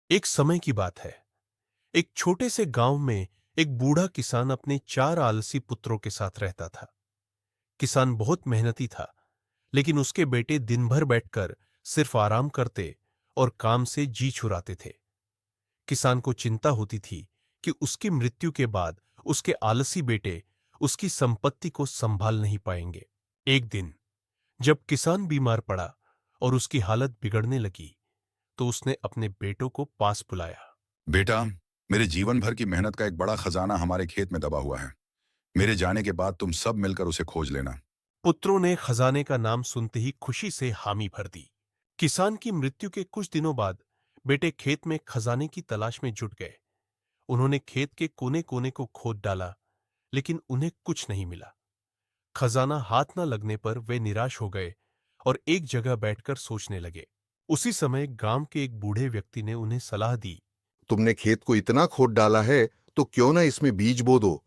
एक समय की बात है। एक छोटे से गांव में एक बूढ़ा किसान अपने 4 आलसी पुत्रों के साथ रहता था। किसान बहुत मेहनती था, लेकिन उसके बेटे दिन भर बैठकर सिर्फ आराम करते और काम से जी छुड़ाते थे। किसान को चिंता होती थी कि उसकी मृत्यु के बाद उसके आलसी बेटे उसकी संपत्ति को संभाल नहीं पाएंगे। एक दिन जब किसान बीमार पड़ा और उसकी हालत बिगड़ने लगी, तो उसने अपने बेटों को पास बुलाया। बेटा, मेरे जीवन भर की मेहनत का एक बड़ा खजाना हमारे खेत में दबा हुआ है। मेरे जाने के बाद तुम सब मिलकर उसे खोज लेना। पुत्रों ने खजाने का नाम सुनते ही खुशी से हामी भर दी। किसान की मृत्यु के कुछ दिनों बाद बेटे खेत में खजाने की तलाश में जुट गए। उन्होंने खेत के कोने कोने को खोद डाला, लेकिन उन्हें कुछ नहीं मिला। खजाना हाथ न लगने पर वे निराश हो गए और एक जगह बैठकर सोचने लगे। उसी समय गांव के एक बूढ़े व्यक्ति ने उन्हें सलाह दी। तुमने खेत को इतना खोद डाला है तो क्यों ना इसमें बीज बो दो।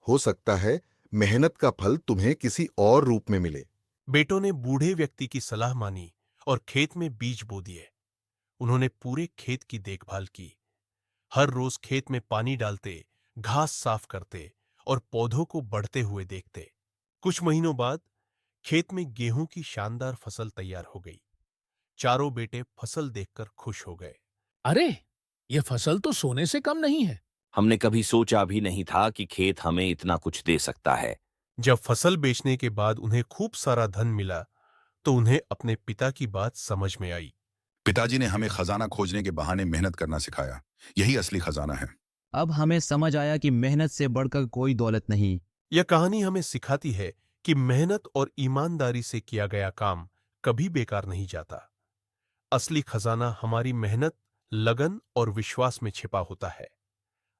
हो सकता है मेहनत का फल तुम्हें किसी और रूप में मिले। बेटों ने बूढ़े व्यक्ति की सलाह मानी और खेत में बीज बो दिए। उन्होंने पूरे खेत की देखभाल की। हर रोज खेत में पानी डालते, घास साफ करते और पौधों को बढ़ते हुए देखते। कुछ महीनों बाद खेत में गेहूं की शानदार फसल तैयार हो गई। चारों बेटे फसल देखकर खुश हो गए। अरे! ये फसल तो सोने से कम नहीं है। हमने कभी सोचा भी नहीं था कि खेत हमें इतना कुछ दे सकता है। जब फसल बेचने के बाद उन्हें खूब सारा धन मिला, तो उन्हें अपने पिता की बात समझ में आई। पिताजी ने हमें खजाना खोजने के बहाने मेहनत करना सिखाया। यही असली खजाना है। अब हमें समझ आया कि मेहनत से बढ़कर कोई दौलत नहीं। यह कहानी हमें सिखाती है कि मेहनत और ईमानदारी से किया गया काम कभी बेकार नहीं जाता। असली खजाना हमारी मेहनत, लगन और विश्वास में छिपा होता है।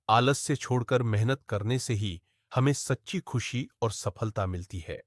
आलस्य छोड़कर मेहनत करने से ही हमें सच्ची खुशी और सफलता मिलती है।